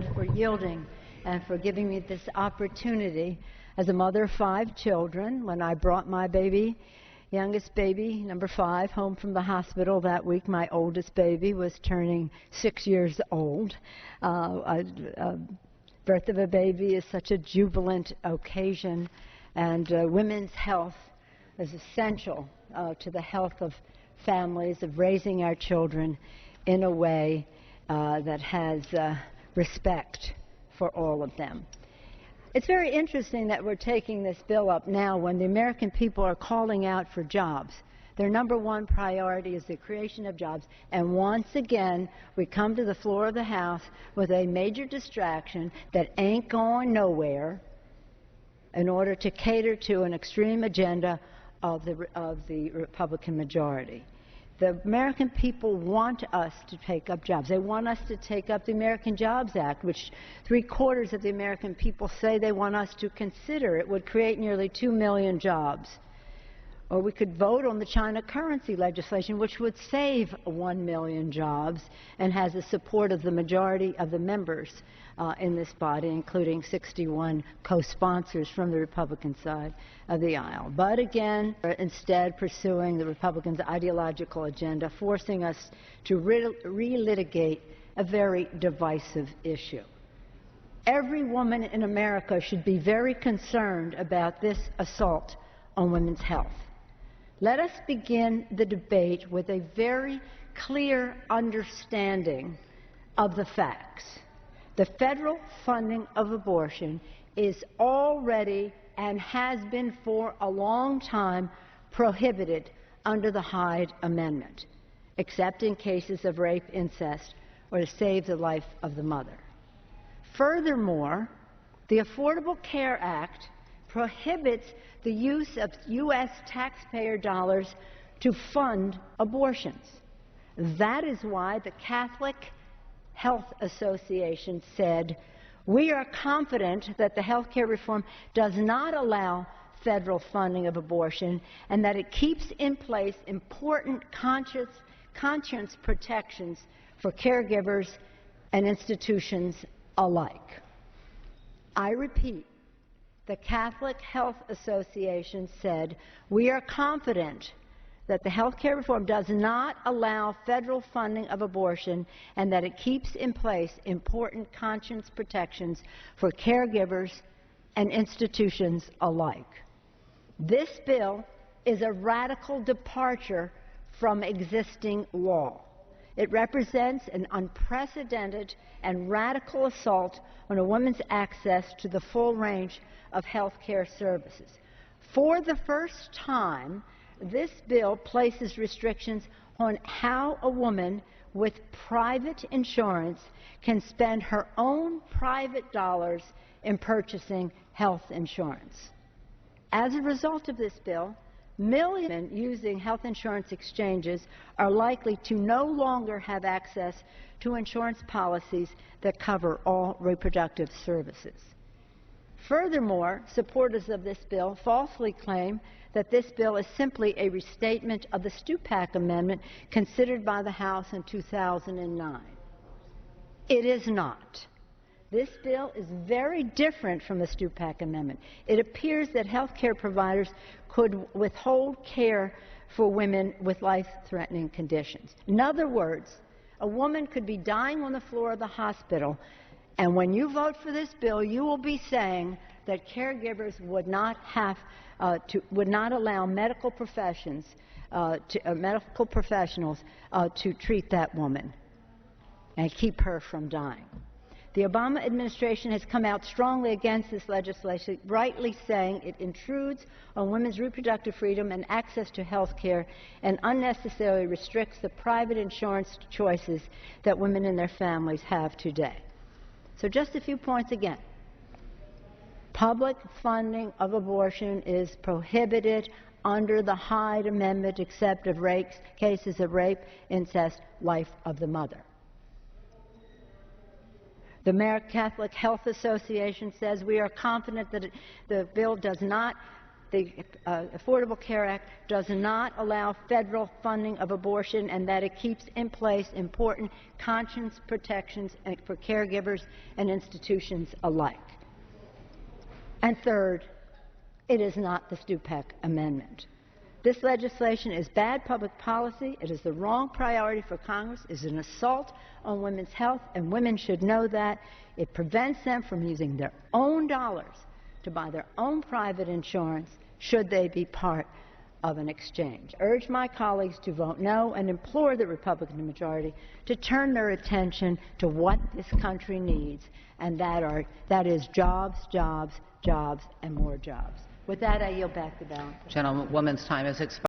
for yielding and for giving me this opportunity as a mother of 5 children. When I brought my youngest baby, number 5, home from the hospital that week, my oldest baby was turning 6 years old. Birth of a baby is such a jubilant occasion, and women's health is essential to the health of families, of raising our children in a way that has respect for all of them. It's very interesting that we're taking this bill up now when the American people are calling out for jobs. Their number one priority is the creation of jobs, and once again we come to the floor of the House with a major distraction that ain't going nowhere in order to cater to an extreme agenda of the Republican majority. The American people want us to take up jobs. They want us to take up the American Jobs Act, which 3/4 of the American people say they want us to consider. It would create nearly 2 million jobs. Or we could vote on the China currency legislation, which would save 1 million jobs and has the support of the majority of the members in this body, including 61 co-sponsors from the Republican side of the aisle. But again, instead pursuing the Republicans' ideological agenda, forcing us to relitigate a very divisive issue. Every woman in America should be very concerned about this assault on women's health. Let us begin the debate with a very clear understanding of the facts. The federal funding of abortion is already and has been for a long time prohibited under the Hyde Amendment, except in cases of rape, incest, or to save the life of the mother. Furthermore, the Affordable Care Act prohibits the use of U.S. taxpayer dollars to fund abortions. That is why the Catholic Health Association said, "We are confident that the health care reform does not allow federal funding of abortion and that it keeps in place important conscience protections for caregivers and institutions alike." I repeat, the Catholic Health Association said, "We are confident that the health care reform does not allow federal funding of abortion and that it keeps in place important conscience protections for caregivers and institutions alike." This bill is a radical departure from existing law. It represents an unprecedented and radical assault on a woman's access to the full range of health care services. For the first time, this bill places restrictions on how a woman with private insurance can spend her own private dollars in purchasing health insurance. As a result of this bill, millions of women using health insurance exchanges are likely to no longer have access to insurance policies that cover all reproductive services. Furthermore, supporters of this bill falsely claim that this bill is simply a restatement of the Stupak Amendment considered by the House in 2009. It is not. This bill is very different from the Stupak Amendment. It appears that health care providers could withhold care for women with life-threatening conditions. In other words, a woman could be dying on the floor of the hospital, and when you vote for this bill, you will be saying that caregivers would not allow medical professionals to treat that woman and keep her from dying. The Obama administration has come out strongly against this legislation, rightly saying it intrudes on women's reproductive freedom and access to health care and unnecessarily restricts the private insurance choices that women and their families have today. So just a few points again. Public funding of abortion is prohibited under the Hyde Amendment except of cases of rape, incest, life of the mother. The American Catholic Health Association says we are confident that the bill does not the Affordable Care Act does not allow federal funding of abortion, and that it keeps in place important conscience protections for caregivers and institutions alike. And third, it is not the Stupak Amendment. This legislation is bad public policy. It is the wrong priority for Congress. It is an assault on women's health, and women should know that. It prevents them from using their own dollars to buy their own private insurance should they be part of an exchange. I urge my colleagues to vote no and implore the Republican majority to turn their attention to what this country needs, and that is jobs, jobs, jobs, and more jobs. With that, I yield back the balance. Gentlewoman's time has expired.